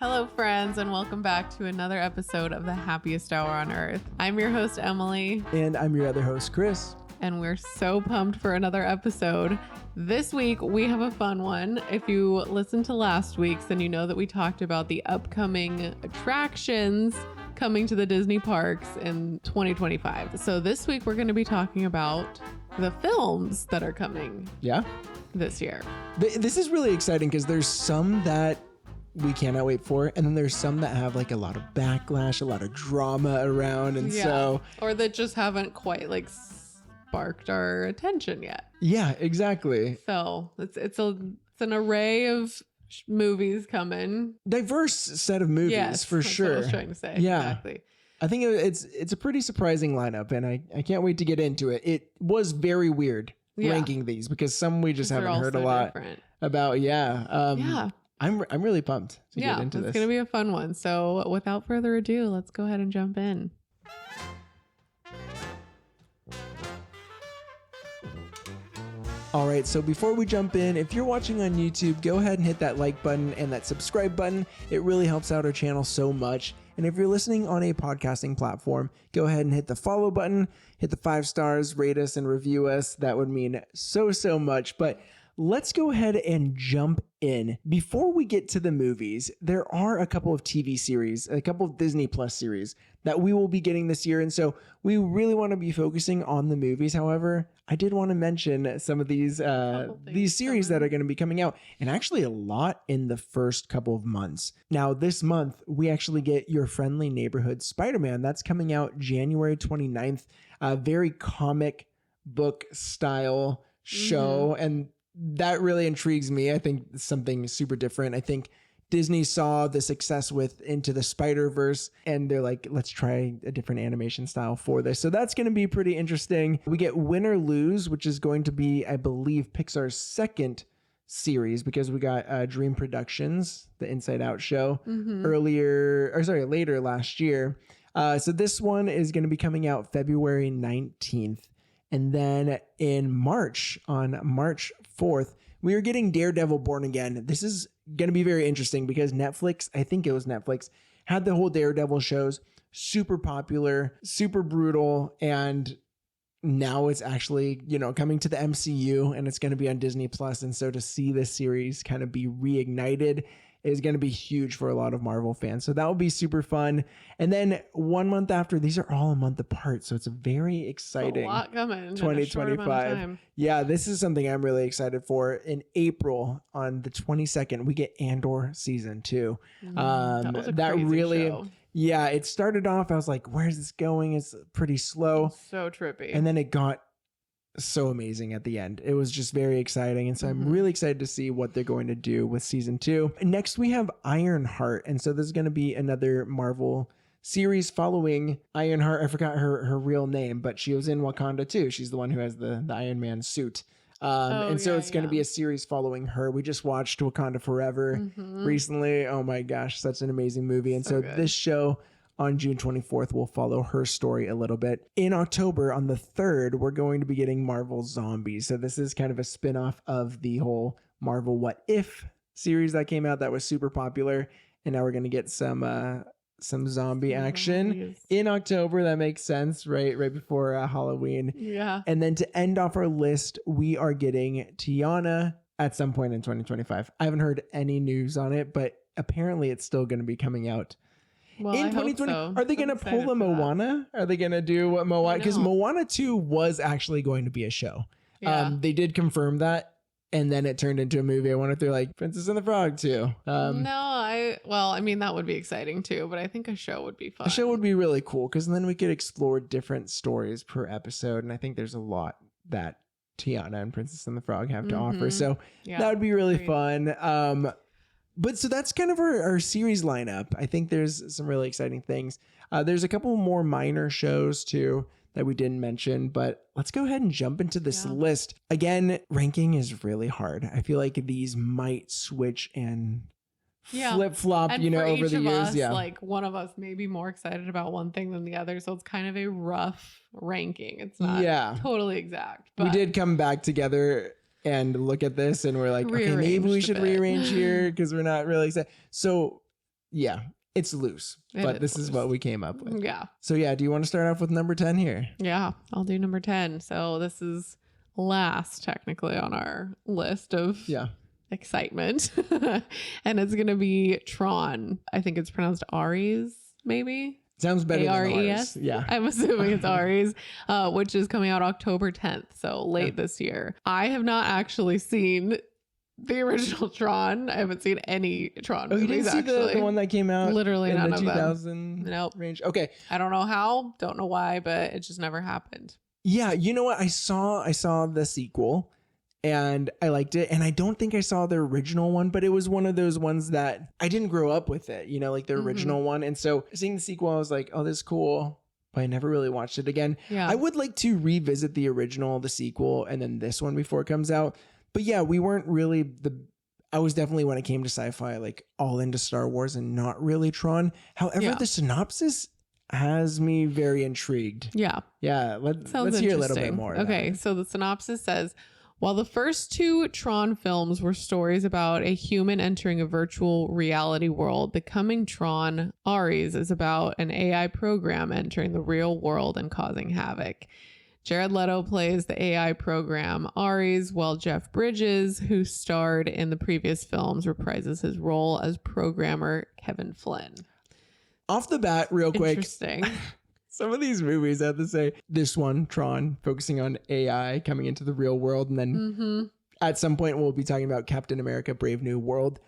Hello, friends, and welcome back to another episode of the Happiest Hour on Earth. I'm your host, Emily. And I'm your other host, Chris. And we're so pumped for another episode. This week, we have a fun one. If you listened to last week's, then you know that we talked about the upcoming attractions coming to the Disney parks in 2025. So this week, we're going to be talking about the films that are coming this year. This is really exciting because there's some that we cannot wait for, and then there's some that have like a lot of backlash, a lot of drama around, and or that just haven't quite like sparked our attention yet. Yeah, exactly. So it's an array of movies coming. Diverse set of movies, for sure. What I was trying to say. Yeah, exactly. I think it's a pretty surprising lineup, and I can't wait to get into it. It was very weird ranking these because some we just haven't heard a lot about. I'm really pumped to get into this. It's going to be a fun one. So without further ado, let's go ahead and jump in. All right, so before we jump in, if you're watching on YouTube, go ahead and hit that like button and that subscribe button. It really helps out our channel so much. And if you're listening on a podcasting platform, go ahead and hit the follow button, hit the 5 stars, rate us and review us. That would mean so much. But let's go ahead and jump in. Before we get to the movies, there are a couple of TV series, a couple of Disney Plus series that we will be getting this year. And so we really want to be focusing on the movies. However, I did want to mention some of these series that are going to be coming out, and actually a lot in the first couple of months. Now, this month, we actually get Your Friendly Neighborhood Spider-Man. That's coming out January 29th. A very comic book style show. And that really intrigues me. I think it's something super different. I think Disney saw the success with Into the Spider-Verse, and they're like, let's try a different animation style for this. So that's going to be pretty interesting. We get Win or Lose, which is going to be, I believe, Pixar's second series, because we got Dream Productions, the Inside Out show, later last year. So this one is going to be coming out February 19th. And then in March, on March 4th, we are getting Daredevil Born Again. This is going to be very interesting because Netflix, I think it was Netflix, had the whole Daredevil shows, super popular, super brutal, and now it's actually, coming to the MCU, and it's going to be on Disney Plus. And so to see this series kind of be reignited is going to be huge for a lot of Marvel fans. So that will be super fun. And then 1 month after, these are all a month apart. So it's a very exciting a lot coming 2025. Yeah, this is something I'm really excited for. In April, on the 22nd, we get Andor season 2. That was a crazy show. Yeah, it started off, I was like, where's this going? It's pretty slow. So trippy. And then it got so amazing at the end. It was just very exciting. And so I'm really excited to see what they're going to do with season 2. Next, we have Ironheart. And so this is going to be another Marvel series following Ironheart. I forgot her real name, but she was in Wakanda too. She's the one who has the Iron Man suit. It's going to be a series following her. We just watched Wakanda Forever recently. Oh my gosh, such an amazing movie. And so this show on June 24th, we'll follow her story a little bit. In October, on the 3rd, we're going to be getting Marvel Zombies. So this is kind of a spin-off of the whole Marvel What If series that came out that was super popular. And now we're going to get some zombie action in October. That makes sense, right before Halloween. Yeah. And then to end off our list, we are getting Tiana at some point in 2025. I haven't heard any news on it, but apparently it's still going to be coming out. Well, in 2020, are they going to pull a Moana? Are they going to do what Moana? Because Moana 2 was actually going to be a show. Yeah. They did confirm that, and then it turned into a movie. I wonder if they're like Princess and the Frog 2. That would be exciting too, but I think a show would be fun. A show would be really cool because then we could explore different stories per episode, and I think there's a lot that Tiana and Princess and the Frog have to offer. So that would be really fun. But so that's kind of our series lineup. I think there's some really exciting things. There's a couple more minor shows too that we didn't mention, but let's go ahead and jump into this list. Again, ranking is really hard. I feel like these might switch and flip-flop, over the years. Like one of us may be more excited about one thing than the other. So it's kind of a rough ranking. It's not totally exact. But we did come back together and look at this and we're like, okay, maybe we should rearrange here because we're not really excited. So yeah, it's loose, but this is what we came up with. Yeah. So yeah, do you want to start off with number 10 here? Yeah, I'll do number 10. So this is last technically on our list of excitement. And it's going to be Tron. I think it's pronounced Ares, maybe. Sounds better than ours. Yeah. I'm assuming it's Ares, which is coming out October 10th. So late this year. I have not actually seen the original Tron. I haven't seen any Tron movies, you didn't see the one that came out literally in none the of 2000 them. range? Okay. I don't know how, don't know why, but it just never happened. Yeah, you know what? I saw the sequel and I liked it. And I don't think I saw the original one, but it was one of those ones that I didn't grow up with it, you know, like the original one. And so seeing the sequel, I was like, oh, this is cool. But I never really watched it again. Yeah. I would like to revisit the original, the sequel, and then this one before it comes out. But yeah, we weren't really I was definitely, when it came to sci-fi, like all into Star Wars and not really Tron. However, the synopsis has me very intrigued. Yeah. Yeah. Let's hear a little bit more. Okay. So the synopsis says, while the first two Tron films were stories about a human entering a virtual reality world, the coming Tron Ares is about an AI program entering the real world and causing havoc. Jared Leto plays the AI program Ares, while Jeff Bridges, who starred in the previous films, reprises his role as programmer Kevin Flynn. Off the bat, real quick. Interesting. Some of these movies, I have to say, this one, Tron, focusing on AI coming into the real world. And then at some point, we'll be talking about Captain America, Brave New World.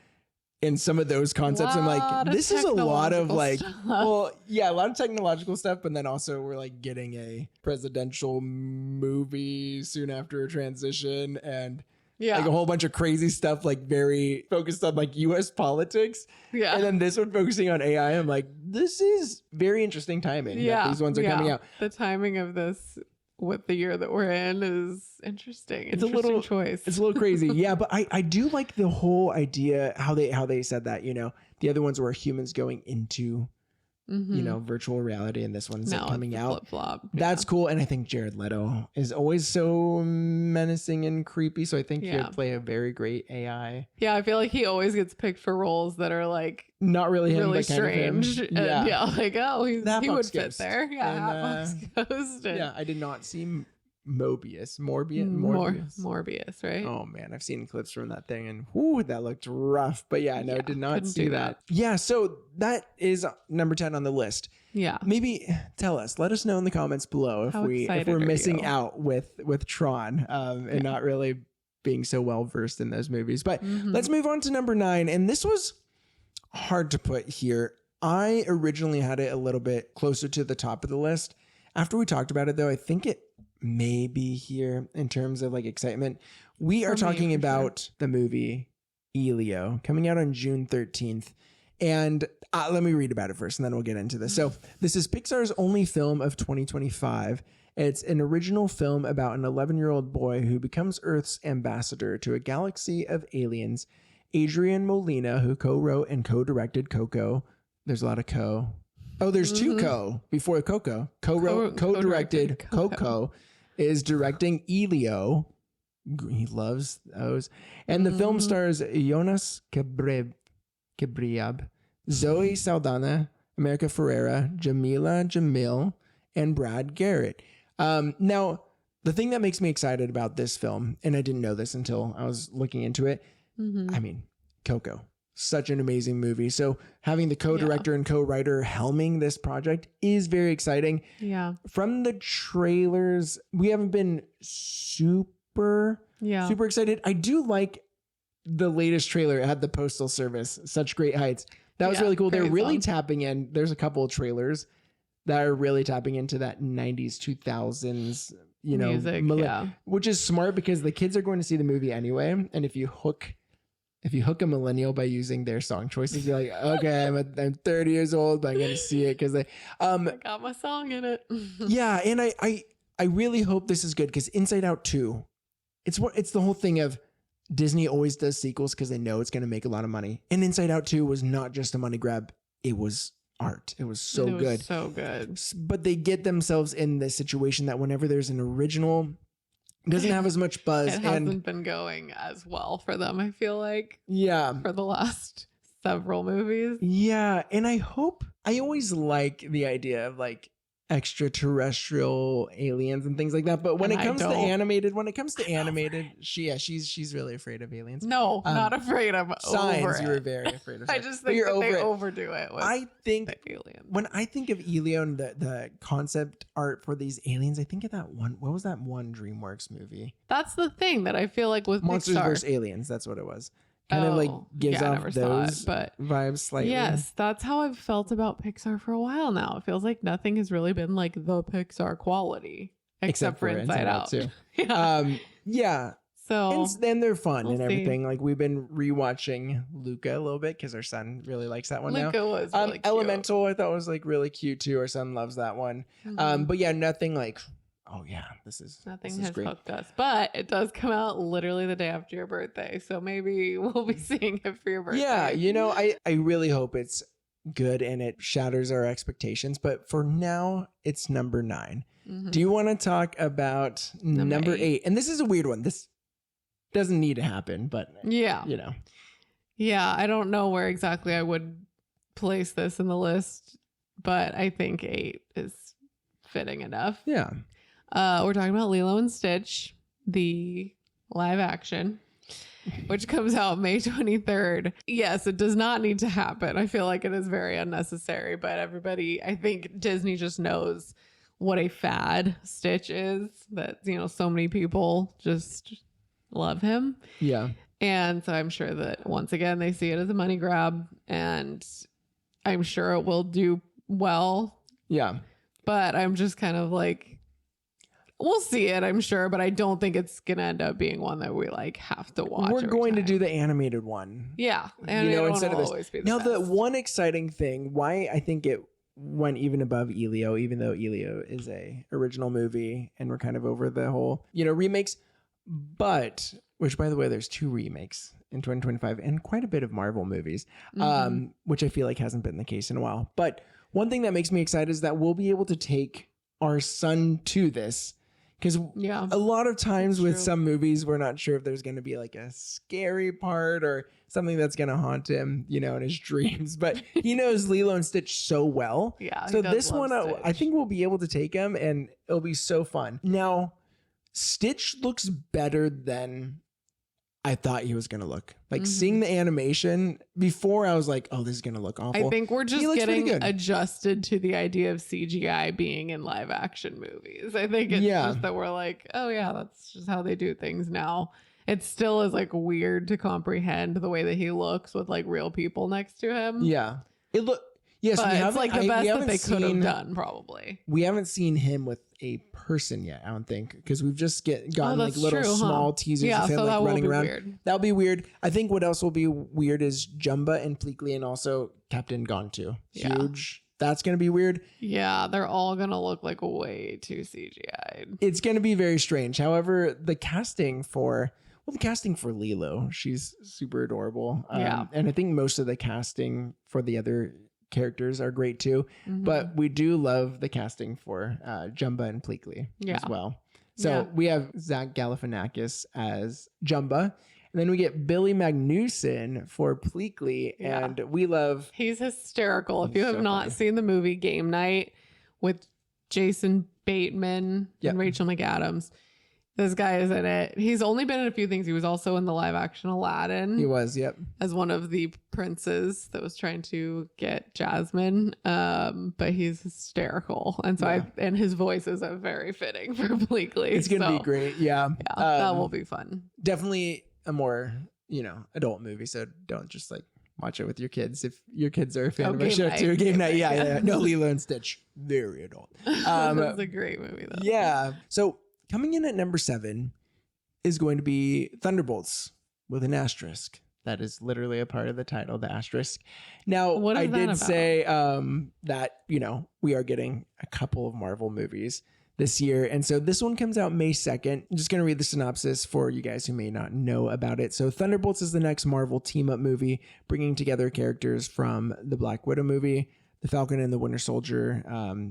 In some of those concepts, I'm like, this is a lot of like, a lot of technological stuff. But then also we're like getting a presidential movie soon after a transition and like a whole bunch of crazy stuff, like very focused on like US politics. Yeah. And then this one focusing on AI. I'm like, this is very interesting timing. Yeah. These ones are coming out. The timing of this with the year that we're in is interesting. It's a little choice. It's a little crazy. Yeah. But I do like the whole idea, how they said that, you know, the other ones were humans going into, you know, virtual reality, and this one's coming out. Flip-flop. That's cool. And I think Jared Leto is always so menacing and creepy. So I think he'd play a very great AI. Yeah, I feel like he always gets picked for roles that are like not really him, really but strange. Kind of him. Yeah, like he would fit there. Yeah, and, Ghost. Yeah, I did not see Morbius, right? Oh man, I've seen clips from that thing and whoo, that looked rough. But yeah, no, did not see that. Yeah, so that is number 10 on the list. Yeah. Maybe let us know in the comments below if we're missing out with Tron and not really being so well versed in those movies. But let's move on to number 9. And this was hard to put here. I originally had it a little bit closer to the top of the list. After we talked about it though, I think it may be here in terms of like excitement. We are talking about the movie Elio coming out on June 13th. And let me read about it first and then we'll get into this. So this is Pixar's only film of 2025. It's an original film about an 11-year-old boy who becomes Earth's ambassador to a galaxy of aliens. Adrian Molina, who co-wrote and co-directed Coco. There's a lot of co. Oh, there's two co before Coco. Co-wrote, co-directed Coco is directing Elio. He loves those. And the film stars Jonas Kebriab, Zoe Saldana, America Ferrera, Jamila Jamil, and Brad Garrett. Now, the thing that makes me excited about this film, and I didn't know this until I was looking into it, I mean, Coco. Such an amazing movie. So having the co-director and co-writer helming this project is very exciting. Yeah. From the trailers, we haven't been super excited. I do like the latest trailer. It had the Postal Service, Such Great Heights. That was really cool. They're really tapping in. There's a couple of trailers that are really tapping into that 90s, 2000s, you know, music, which is smart because the kids are going to see the movie anyway. And if you hook a millennial by using their song choices, you're like, okay, I'm 30 years old, but I'm going to see it because I got my song in it. Yeah. And I really hope this is good because Inside Out 2, it's the whole thing of Disney always does sequels because they know it's going to make a lot of money. And Inside Out 2 was not just a money grab. It was art. It was so good. So good. But they get themselves in this situation that whenever there's an original, doesn't have as much buzz. It hasn't been going as well for them, I feel like. Yeah. For the last several movies. Yeah, and I always like the idea of like extraterrestrial aliens and things like that. But when And it I comes to don't. animated, she's really afraid of aliens. No, not afraid. I'm over Signs, it. you were very afraid of. I Signs. just But think you're that over they it. overdo it with I think the aliens. when I think of Elio and the concept art for these aliens, I think of that one. What was that one DreamWorks movie? That's the thing that I feel like with Monsters Pixar. vs. Aliens. That's what it was. Kind of like gives I off never saw it, those but vibes slightly. yes, that's how I've felt about Pixar for a while now. It feels like nothing has really been like the Pixar quality, except for Inside Out too. yeah. Yeah. So And then they're fun we'll and see. everything. Like we've been rewatching Luca a little bit because our son really likes that one now. Luca was really cute. Elemental I thought was like really cute too. Our son loves that one. Mhm. But yeah, nothing like, oh yeah, Nothing this has great. hooked us, but it does come out literally the day after your birthday. So maybe we'll be seeing it for your birthday. Yeah, I really hope it's good and it shatters our expectations. But for now, it's number 9. Mhm. Do you want to talk about number 8? And this is a weird one. This doesn't need to happen, but Yeah. Yeah, I don't know where exactly I would place this in the list, but I think 8 is fitting enough. Yeah. We're talking about Lilo and Stitch, the live action, which comes out May 23rd. Yes, it does not need to happen. I feel like it is very unnecessary, but I think Disney just knows what a fad Stitch is, that, so many people just love him. Yeah. And so I'm sure that once again, they see it as a money grab, and I'm sure it will do well. Yeah. But I'm just kind of like, we'll see it, I'm sure, but I don't think it's going to end up being one that we like have to watch. We're going to time. do the animated one. Yeah. And instead of this. always be the Now, the best. one exciting thing, why I think it went even above Elio, even though Elio is a original movie and we're kind of over the whole, remakes, but which, by the way, there's 2 remakes in 2025 and quite a bit of Marvel movies, which I feel like hasn't been the case in a while. But one thing that makes me excited is that we'll be able to take our son to this, because a lot of times with some movies, we're not sure if there's going to be like a scary part or something that's going to haunt him, in his dreams. But he knows Lilo and Stitch so well. Yeah. So this one, I think we'll be able to take him and it'll be so fun. Now, Stitch looks better than I thought he was going to look. Like seeing the animation before, I was like, oh, this is going to look awful. I think we're just looks pretty getting good. adjusted to the idea of CGI being in live action movies. I think it's just that we're like, oh yeah, that's just how they do things now. It still is like weird to comprehend the way that he looks with like real people next to him. Yeah. Yes, but it's like the best that they could have seen, done, probably. We haven't seen him with a person yet, I don't think, because we've just gotten like little small teasers of him like running around. Weird. That'll be weird. I think what else will be weird is Jumba and Pleakley and also Captain Gontu. Huge. That's going to be weird. Yeah, they're all going to look like way too CGI'd. It's going to be very strange. However, the casting for Lilo, she's super adorable. And I think most of the casting for the other characters are great too, but we do love the casting for Jumba and Pleakley as well. So we have Zach Galifianakis as Jumba, and then we get Billy Magnuson for Pleakley, and we love. He's hysterical. If you have not seen the movie Game Night with Jason Bateman and Rachel McAdams, this guy is in it. He's only been in a few things. He was also in the live action Aladdin. He was, as one of the princes that was trying to get Jasmine. But he's hysterical, and so and his voice is very fitting for Pleakley. It's gonna be great. That will be fun. Definitely a more adult movie. So don't just like watch it with your kids if your kids are a fan of our show too. Game night, yeah. No, Lilo and Stitch, very adult. It's a great movie though. Yeah. So coming in at number 7 is going to be Thunderbolts with an asterisk. That is literally a part of the title, the asterisk. Now, I did say that, we are getting a couple of Marvel movies this year. And so this one comes out May 2nd. I'm just going to read the synopsis for you guys who may not know about it. So Thunderbolts is the next Marvel team-up movie, bringing together characters from the Black Widow movie, the Falcon and the Winter Soldier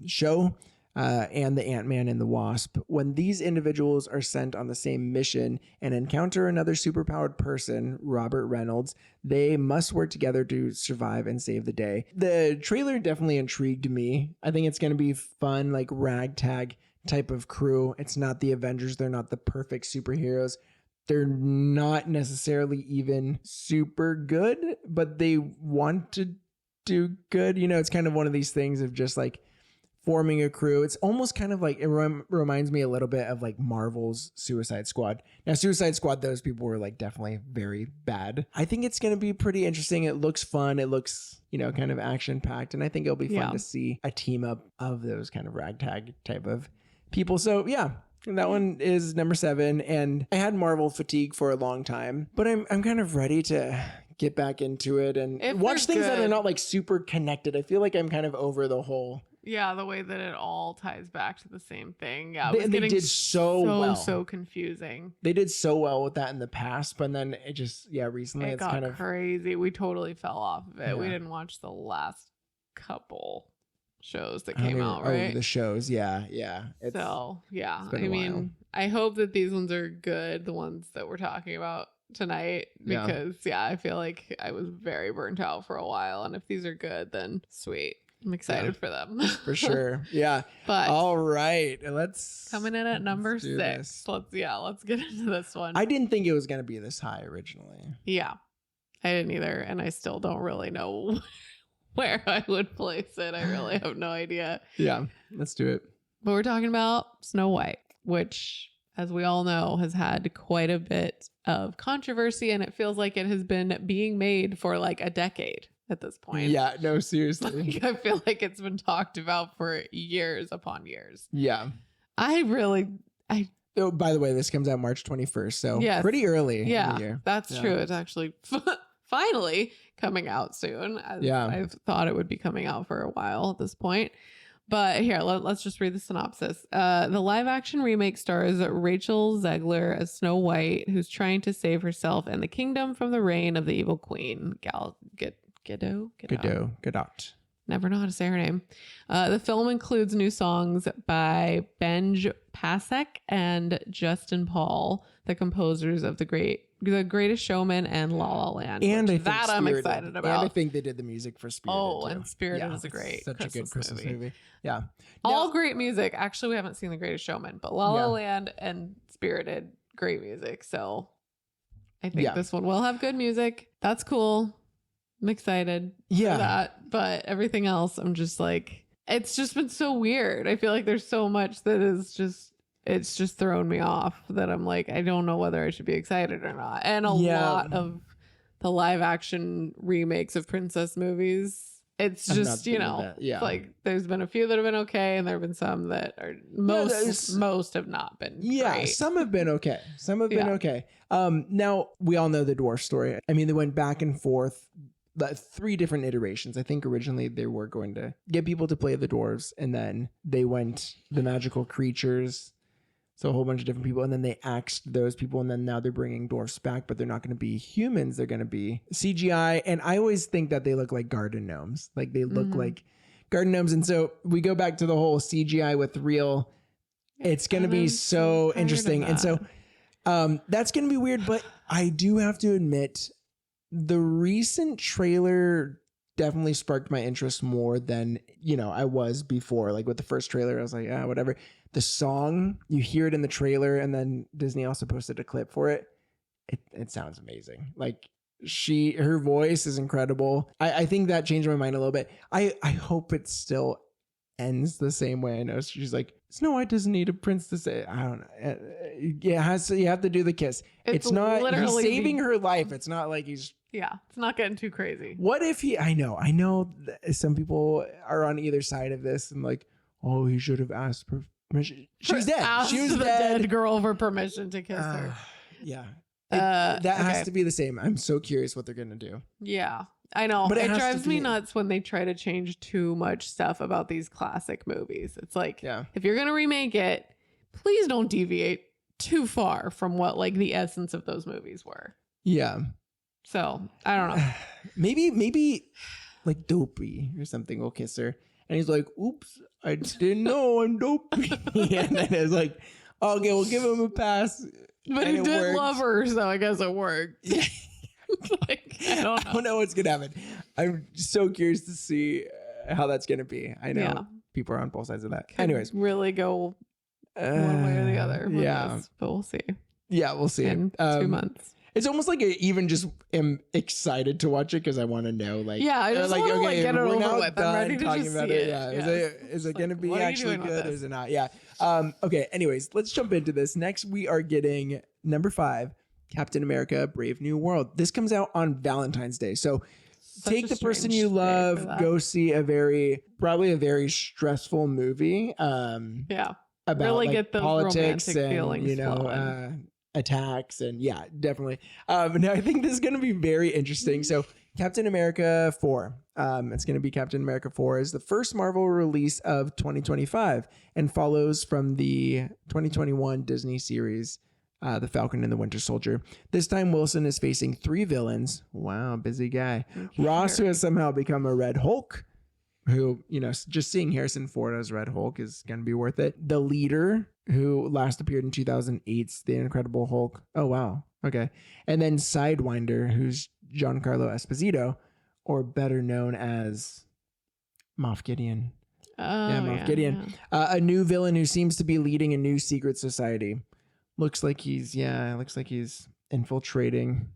show, and the Ant-Man and the Wasp. When these individuals are sent on the same mission and encounter another superpowered person, Robert Reynolds, they must work together to survive and save the day. The trailer definitely intrigued me. I think it's going to be fun, like ragtag type of crew. It's not the Avengers. They're not the perfect superheroes. They're not necessarily even super good, but they want to do good. You know, it's kind of one of these things of just like forming a crew. It's almost kind of like, it reminds me a little bit of like Marvel's Suicide Squad. Now, Suicide Squad, those people were like definitely very bad. I think it's going to be pretty interesting. It looks fun. It looks, you know, kind of action packed. And I think it'll be fun to see a team up of those kind of ragtag type of people. So yeah, that one is number 7. And I had Marvel fatigue for a long time, but I'm kind of ready to get back into it and watch things that are not like super connected. I feel like I'm kind of over the whole. Yeah, the way that it all ties back to the same thing. Yeah, they did so well. So confusing. They did so well with that in the past, but then it just, recently it's got kind of crazy. We totally fell off of it. Yeah. We didn't watch the last couple shows that came out, right? Oh, the shows, yeah. So, yeah. It's been a while. I hope that these ones are good, the ones that we're talking about tonight, because I feel like I was very burnt out for a while, and if these are good, then sweet. I'm excited for them. For sure. Yeah. But all right, let's coming in at number 6. This. Let's get into this one. I didn't think it was going to be this high originally. Yeah, I didn't either, and I still don't really know where I would place it. I really have no idea. Yeah, let's do it. But we're talking about Snow White, which, as we all know, has had quite a bit of controversy, and it feels like it has been being made for like a decade at this point. Yeah, no, seriously. Like, I feel like it's been talked about for years upon years. Yeah. Oh, by the way, this comes out March 21st, so pretty early in the year. That's true. It's actually finally coming out soon. I've thought it would be coming out for a while at this point. But here, let's just read the synopsis. The live action remake stars Rachel Zegler as Snow White, who's trying to save herself and the kingdom from the reign of the evil queen, Gadot. Never know how to say her name. The film includes new songs by Benj Pasek and Justin Paul, the composers of The Greatest Showman and La La Land. And I'm excited about. And I think they did the music for Spirited. Oh, and Spirited is such a good Christmas movie. Yeah. All great music. Actually, we haven't seen The Greatest Showman, but La La Land and Spirited, great music. So I think this one will have good music. That's cool. I'm excited for that. But everything else, I'm just like, it's just been so weird. I feel like there's so much that is just, it's just thrown me off that I'm like, I don't know whether I should be excited or not. And a lot of the live action remakes of princess movies, it's just, it's like there's been a few that have been okay, and there have been some that are most have not been great. Some have been okay. Now, we all know the dwarf story. I mean, they went back and forth. 3 different iterations. I think originally they were going to get people to play the dwarves, and then they went the magical creatures, so a whole bunch of different people, and then they axed those people, and then now they're bringing dwarfs back, but they're not going to be humans. They're going to be CGI, and I always think that they look like garden gnomes. Like they look like garden gnomes, and so we go back to the whole CGI with real. It's going to be so interesting, and so that's going to be weird. But I do have to admit, the recent trailer definitely sparked my interest more than, I was before. Like with the first trailer, I was like, whatever. The song, you hear it in the trailer, and then Disney also posted a clip for it. It sounds amazing. Like her voice is incredible. I think that changed my mind a little bit. I hope it still ends the same way. I know she's like, Snow White doesn't need a prince to say. I don't know. You have to do the kiss. It's not. He's saving her life. It's not like he's. Yeah, it's not getting too crazy. What if he? I know. Some people are on either side of this and like, oh, he should have asked permission. She's dead. She was the dead. Dead girl for permission to kiss her. Yeah. That has to be the same. I'm so curious what they're gonna do. Yeah. I know, but it drives me nuts when they try to change too much stuff about these classic movies. It's like, if you're going to remake it, please don't deviate too far from what like the essence of those movies were. Yeah. So I don't know. Maybe like Dopey or something will kiss her. And he's like, oops, I didn't know I'm dopey. And then it's like, okay, we'll give him a pass. But he did love her, so I guess it worked. Yeah. Like, I don't know what's going to happen. I'm so curious to see how that's going to be. I know people are on both sides of that. Anyways. Really go one way or the other. Yeah. This, but we'll see. Yeah, we'll see. In 2 months. It's almost like I even just am excited to watch it because I want to know, like, I just want to like get it over with. I'm ready to just see it. Yeah, is it going to be actually good or is it not? Yeah. Okay. Anyways, let's jump into this. Next, we are getting number 5, Captain America: Brave New World. This comes out on Valentine's Day, so take the person you love. Go see probably a very stressful movie. About really get those politics and feelings attacks and definitely. Now I think this is going to be very interesting. So Captain America 4, it's going to be Captain America 4 is the first Marvel release of 2025 and follows from the 2021 Disney series, The Falcon and the Winter Soldier. This time Wilson is facing 3 villains. Wow, busy guy. Ross, who has somehow become a Red Hulk, who, just seeing Harrison Ford as Red Hulk is going to be worth it. The Leader, who last appeared in 2008's The Incredible Hulk. Oh, wow. Okay. And then Sidewinder, who's Giancarlo Esposito, or better known as Moff Gideon. Moff Gideon. Yeah. A new villain who seems to be leading a new secret society. Looks like he's infiltrating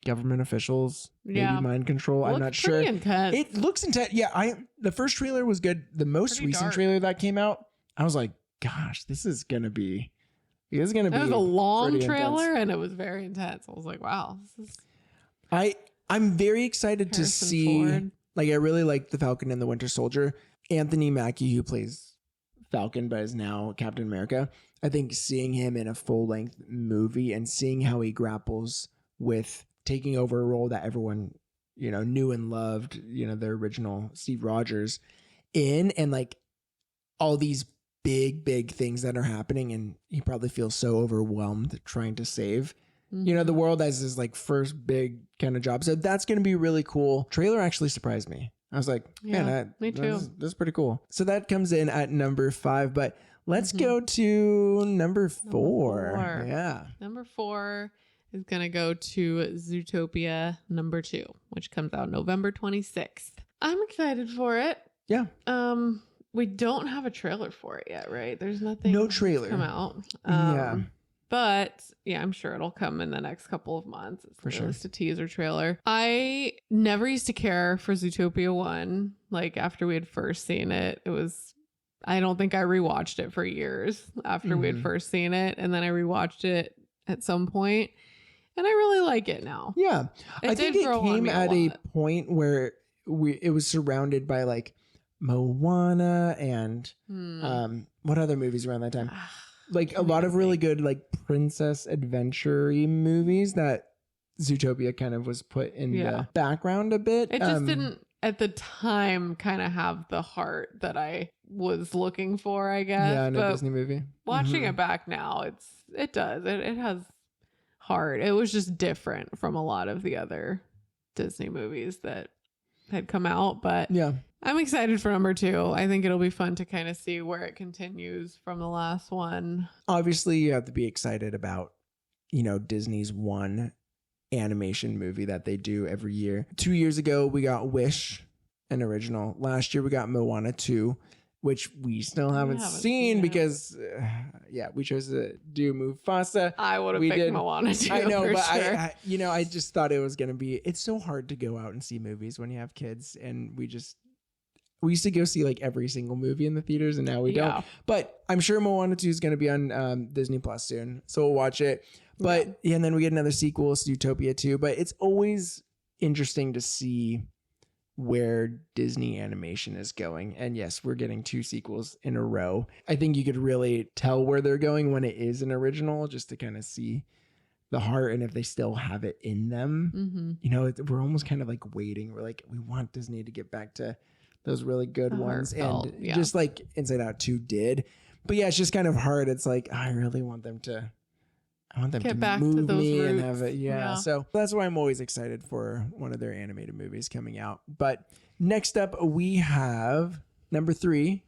government officials, maybe mind control. I'm not sure. Intense. It looks intense. Yeah, the first trailer was good. The most recent trailer that came out, I was like, gosh, this is gonna be. It was a long trailer, and it was very intense. I was like, wow, this is. I'm very excited to see. Ford. Like, I really like the Falcon and the Winter Soldier. Anthony Mackie, who plays Falcon but is now Captain America. I think seeing him in a full length movie and seeing how he grapples with taking over a role that everyone, knew and loved, the original Steve Rogers and like all these big things that are happening. And he probably feels so overwhelmed trying to save, the world as his like first big kind of job. So that's going to be really cool. Trailer actually surprised me. I was like, man, me too. This is pretty cool. So that comes in at number 5, but let's go to number 4. Yeah. Number 4 is going to go to Zootopia number 2, which comes out November 26th. I'm excited for it. Yeah. We don't have a trailer for it yet, right? There's nothing. No trailer. Come out. But I'm sure it'll come in the next couple of months. It's for sure. Just a teaser trailer. I never used to care for Zootopia 1. Like after we had first seen it, I don't think I rewatched it for years after we had first seen it. And then I rewatched it at some point. And I really like it now. Yeah. I think it came at a point where it was surrounded by like Moana and what other movies around that time? Like a lot of really good like princess adventure-y movies that Zootopia kind of was put in the background a bit. It just didn't at the time kind of have the heart that I was looking for, I guess. Yeah, in a Disney movie. Watching it back now, it does. It has heart. It was just different from a lot of the other Disney movies that had come out, but I'm excited for number 2. I think it'll be fun to kind of see where it continues from the last one. Obviously, you have to be excited about, Disney's one animation movie that they do every year. 2 years ago, we got Wish, an original. Last year, we got Moana 2, which we still haven't seen because, we chose to do Mufasa. I would have picked Moana 2. I know, but sure. I just thought it was going to be, it's so hard to go out and see movies when you have kids. And we used to go see like every single movie in the theaters and now we don't. But I'm sure Moana 2 is going to be on Disney Plus soon. So we'll watch it. But and then we get another sequel, Zootopia 2. But it's always interesting to see where Disney animation is going. And yes, we're getting 2 sequels in a row. I think you could really tell where they're going when it is an original, just to kind of see the heart and if they still have it in them. We're almost kind of like waiting. We're like, we want Disney to get back to those really good ones. And just like Inside Out 2 did. But yeah, it's just kind of hard. It's like, I really want them to get back move to those me roots. And have it. Yeah. So that's why I'm always excited for one of their animated movies coming out. But next up we have number 3,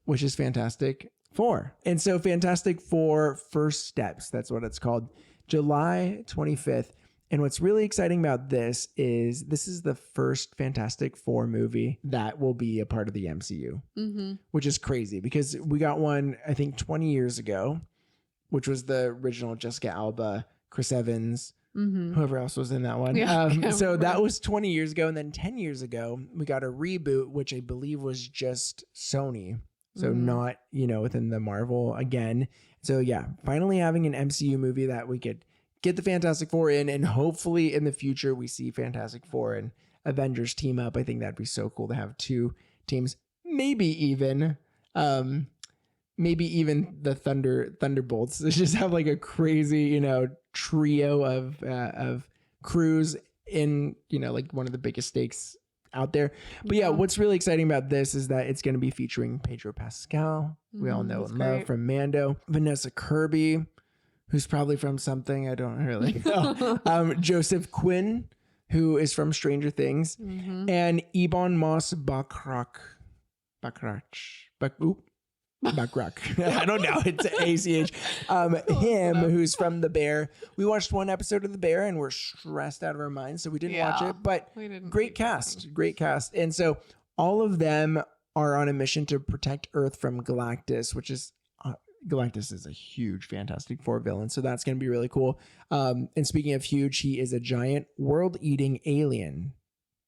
which is Fantastic Four. And so Fantastic Four First Steps, that's what it's called, July 25th. And what's really exciting about this is the first Fantastic Four movie that will be a part of the MCU, which is crazy because we got one, I think, 20 years ago, which was the original Jessica Alba, Chris Evans, whoever else was in that one. Yeah, so that was 20 years ago. And then 10 years ago, we got a reboot, which I believe was just Sony. So not, within the Marvel again. So yeah, finally having an MCU movie that we could get the Fantastic Four in, and hopefully in the future we see Fantastic Four and Avengers team up. I think that'd be so cool to have 2 teams, maybe even the Thunderbolts. Let's just have like a crazy, trio of crews in, like one of the biggest stakes out there. But yeah, what's really exciting about this is that it's going to be featuring Pedro Pascal. We all know and love from Mando. Vanessa Kirby, who's probably from something I don't really know. Joseph Quinn, who is from Stranger Things, and Ebon Moss Backrack. I don't know. It's ACH. Him, who's from The Bear. We watched one episode of The Bear and we're stressed out of our minds, so we didn't watch it. But great cast. And so all of them are on a mission to protect Earth from Galactus, which is Galactus is a huge Fantastic Four villain, so that's going to be really cool. And speaking of huge, he is a giant world-eating alien,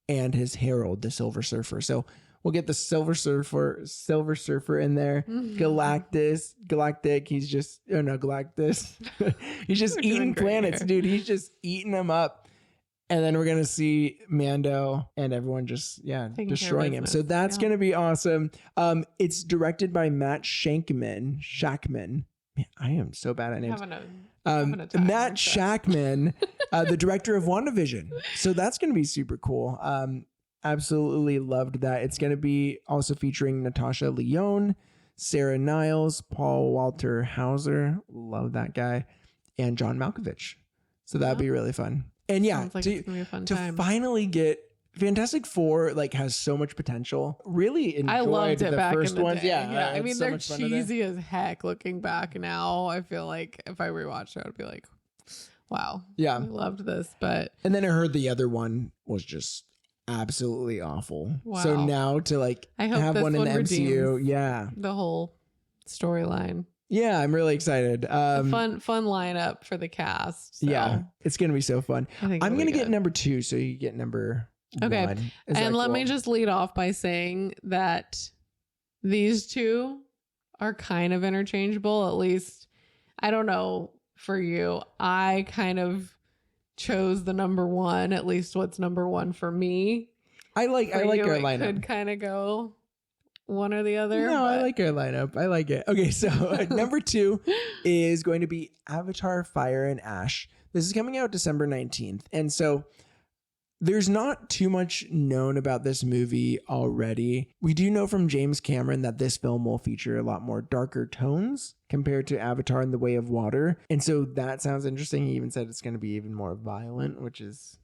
and his herald, the Silver Surfer. So we'll get the Silver Surfer in there. Galactic. He's just Galactus. He's just eating planets, dude. He's just eating them up. And then we're going to see Mando and everyone just, destroying him. So that's going to be awesome. It's directed by Matt Shankman. Man, I am so bad at names. Matt Shankman, the director of WandaVision. So that's going to be super cool. Absolutely loved that. It's going to be also featuring Natasha Lyonne, Sarah Niles, Paul Walter Hauser. Love that guy. And John Malkovich. So that'd be really fun. And yeah, like it's gonna be a fun time. Finally get Fantastic Four, like, has so much potential. Really enjoyed I loved it the back first in the ones. day. Yeah, I mean, they're cheesy as heck looking back now. I feel like if I rewatched it, I would be like, wow. Yeah. I loved this. But and then I heard the other one was just absolutely awful. Wow. So now to have one in the MCU. Yeah. The whole storyline. Yeah, I'm really excited. Fun lineup for the cast. So. Yeah, it's going to be so fun. I'm going to get number 2, so you get number 1. And let me just lead off by saying that these 2 are kind of interchangeable. At least, I don't know for you. I kind of chose the number 1, at least what's number 1 for me. I like our lineup. Could kind of go one or the other. No, I like our lineup. I like it. Okay, so number 2 is going to be Avatar Fire and Ash. This is coming out December 19th. And so there's not too much known about this movie already. We do know from James Cameron that this film will feature a lot more darker tones compared to Avatar and the Way of Water. And so that sounds interesting. He even said it's going to be even more violent, which is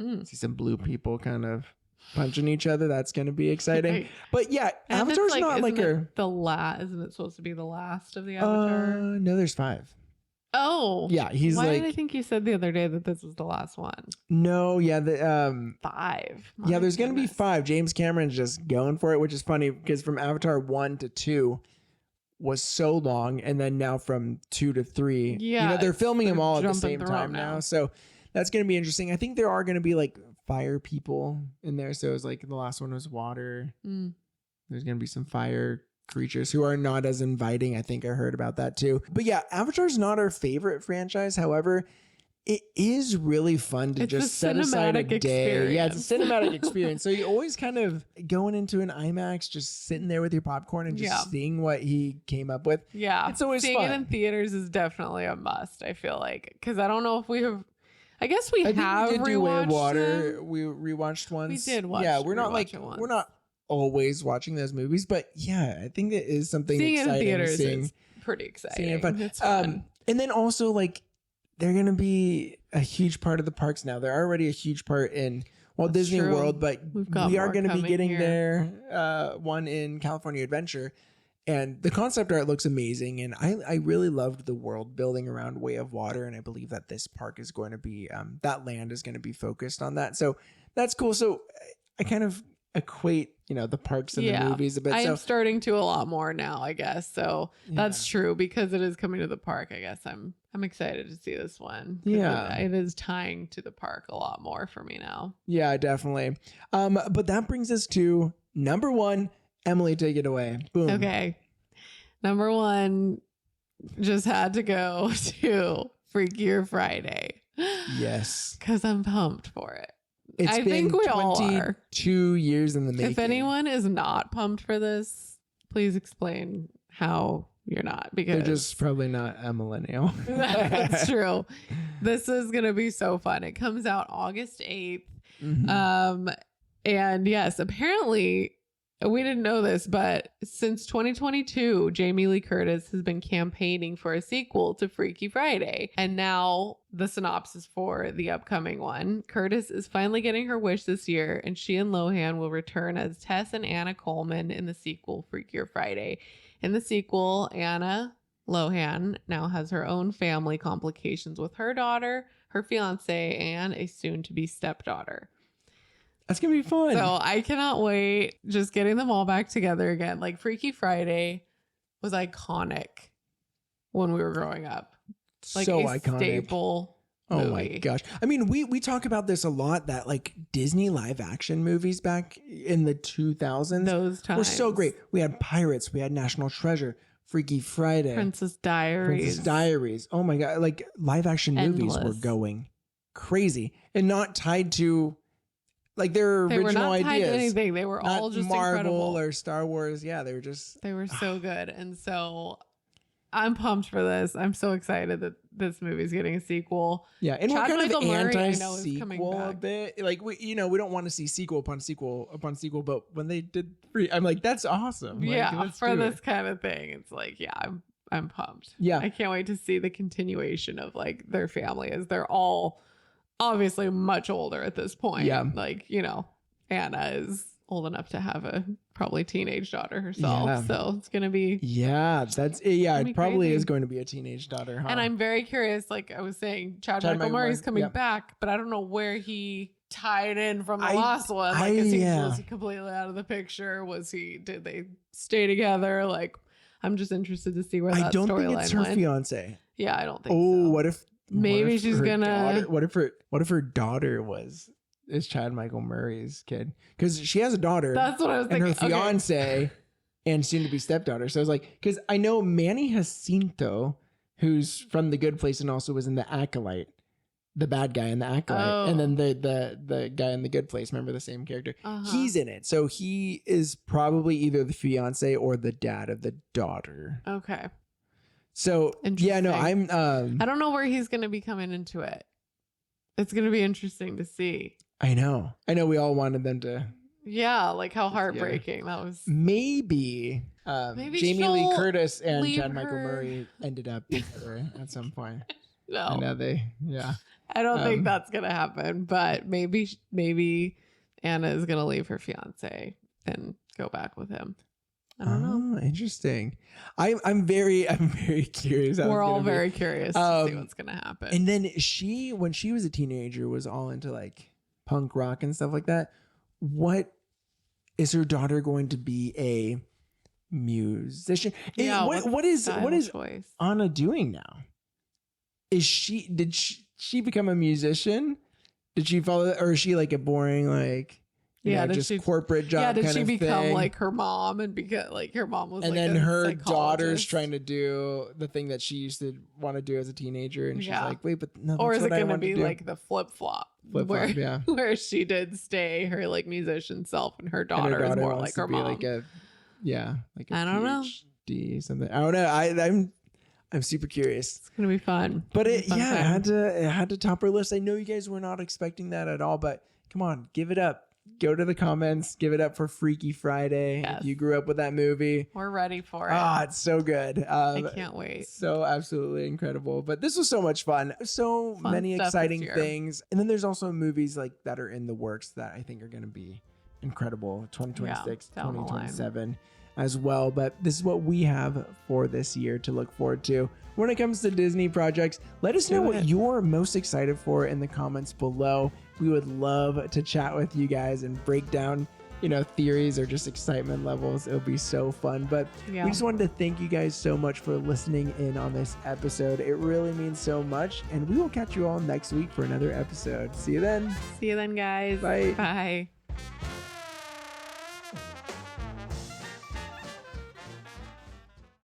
see some blue people kind of punching each other. That's going to be exciting. But yeah, and Avatar's not like isn't it supposed to be the last of the Avatar? No, there's 5. Oh. Yeah, he's Why like... did I think you said the other day that this was the last one? No, yeah, 5. Yeah, there's going to be 5. James Cameron's just going for it, which is funny because from Avatar 1 to 2 was so long, and then now from 2 to 3, they're filming them all at the same time now. So that's going to be interesting. I think there are going to be like fire people in there. So it was like the last one was water. There's going to be some fire creatures who are not as inviting. I think I heard about that too. But yeah, Avatar's not our favorite franchise. However, it is really fun to just set aside a day. Experience. Yeah, it's a cinematic experience. So you always kind of going into an IMAX, just sitting there with your popcorn and just seeing what he came up with. Yeah. It's always seeing fun. it in theaters is definitely a must, I feel like. Because I don't know if we have... I guess we have we did do Way of Water. Them. We rewatched once. We did watch. Yeah, we're not always watching those movies, but yeah, I think it is something seeing exciting. It in theaters is pretty exciting. Seeing it fun. It's fun. And then also like they're gonna be a huge part of the parks now. They're already a huge part in Walt That's Disney true. World, but We've got we are more going to be coming getting here. there. One in California Adventure. And the concept art looks amazing. And I really loved the world building around Way of Water. And I believe that this park is going to be, that land is going to be focused on that. So that's cool. So I kind of equate, the parks and the movies a bit. I'm starting to a lot more now, I guess. So that's Yeah. true because it is coming to the park. I guess I'm excited to see this one. 'Cause Yeah. it is tying to the park a lot more for me now. Yeah, definitely. But that brings us to number one. Emily, take it away. Boom. Okay. Number one, just had to go to Freakier Friday. Yes. Because I'm pumped for it. I think we all are. 2 years in the making. If anyone is not pumped for this, please explain how you're not. Because They're just probably not a millennial. that's true. This is going to be so fun. It comes out August 8th. Mhm. And yes, apparently we didn't know this, but since 2022, Jamie Lee Curtis has been campaigning for a sequel to Freaky Friday. And now the synopsis for the upcoming one. Curtis is finally getting her wish this year, and she and Lohan will return as Tess and Anna Coleman in the sequel, Freakier Friday. In the sequel, Anna Lohan now has her own family complications with her daughter, her fiance, and a soon-to-be stepdaughter. That's going to be fun. So I cannot wait. Just getting them all back together again. Like Freaky Friday was iconic when we were growing up. Like so a iconic. staple movie. Oh my gosh. I mean, we talk about this a lot, that like Disney live action movies back in the 2000s Those times were so great. We had Pirates, we had National Treasure, Freaky Friday, Princess Diaries. Oh my God. Like live action movies were Endless. going crazy and not tied to like their They were original not tied ideas. to anything. They were Not all just Marvel incredible. or Star Wars. Yeah, they were just. They were so good. And so I'm pumped for this. I'm so excited that this movie's getting a sequel. Yeah, and Chad we're kind Michael of Murray, I know, is coming anti-sequel a back. bit. Like we don't want to see sequel upon sequel upon sequel, but when they did three, I'm like, that's awesome. Like, Yeah, let's for do this it. kind of thing. It's like, yeah, I'm pumped. Yeah. I can't wait to see the continuation of like their family, as they're all obviously much older at this point. Yeah. Like, Anna is old enough to have a probably teenage daughter herself. Yeah. So it's gonna be Yeah, that's it. Yeah, Gonna be it probably crazy. is going to be a teenage daughter. Huh? And I'm very curious, like I was saying, Chad Chad Michael Michael Murray's Murray, coming yep. back, but I don't know where he tied in from the I- last one. I- Like, was yeah. he completely out of the picture? Did they stay together? Like, I'm just interested to see where I that don't think it's storyline her went. fiance. Yeah, I don't think Oh, so. what if? Maybe what if she's her gonna- daughter- what if her daughter is Chad Michael Murray's kid? Because she has a daughter. That's what I was and thinking. her fiance and soon to be stepdaughter. So I was like, because I know Manny Jacinto, who's from The Good Place and also was in The Acolyte, the bad guy in The Acolyte, and then the guy in The Good Place. Remember the same character? Uh-huh. He's in it, so he is probably either the fiance or the dad of the daughter. Okay. So yeah, no, Interesting. I'm. I don't know where he's going to be coming into it. It's going to be interesting to see. I know. We all wanted them to. Yeah, like how heartbreaking that was. Maybe Maybe Jamie Lee she'll Curtis and leave Chad Michael her- Murray ended up together at some point. I No, know yeah. I don't think Um, that's going to happen, but maybe Anna is going to leave her fiance and go back with him. I don't know. Interesting. I'm very curious. how We're it's all gonna be. very curious to see Um, what's going to happen. And then when she was a teenager, was all into like punk rock and stuff like that. What is her daughter going to be a musician? Yeah, What is choice? Anna doing now? Did she become a musician? Did she follow that, or is she like a boring like Yeah, did just she- corporate job? Yeah, did kind she of become thing? like her mom and because like her mom was And like then a her daughter's psychologist? trying to do the thing that she used to want to do as a teenager, and she's Yeah. like, "Wait, but no." Or that's is it what I going to want be do." like the flip flop? Flip-flop, yeah. Where she did stay her like musician self and her daughter, is more wants like to her be mom. like a I don't know. PhD something. I don't know. I'm super curious. It's going to be fun. But It's gonna be it fun time. had to top our list. I know you guys were not expecting that at all, but come on, give it up. go to the comments, give it up for Freaky Friday. Yes. If you grew up with that movie. We're ready for it. It's so good. I can't wait. So absolutely incredible. But this was so much fun. So Fun many stuff exciting this year. things. And then there's also movies like that are in the works that I think are going to be incredible. 2026, down the line. 2027 as well. But this is what we have for this year to look forward to. When it comes to Disney projects, let us know what you're most excited for in the comments below. We would love to chat with you guys and break down, theories or just excitement levels. It'll be so fun. But we just wanted to thank you guys so much for listening in on this episode. It really means so much. And we will catch you all next week for another episode. See you then. See you then, guys. Bye. Bye.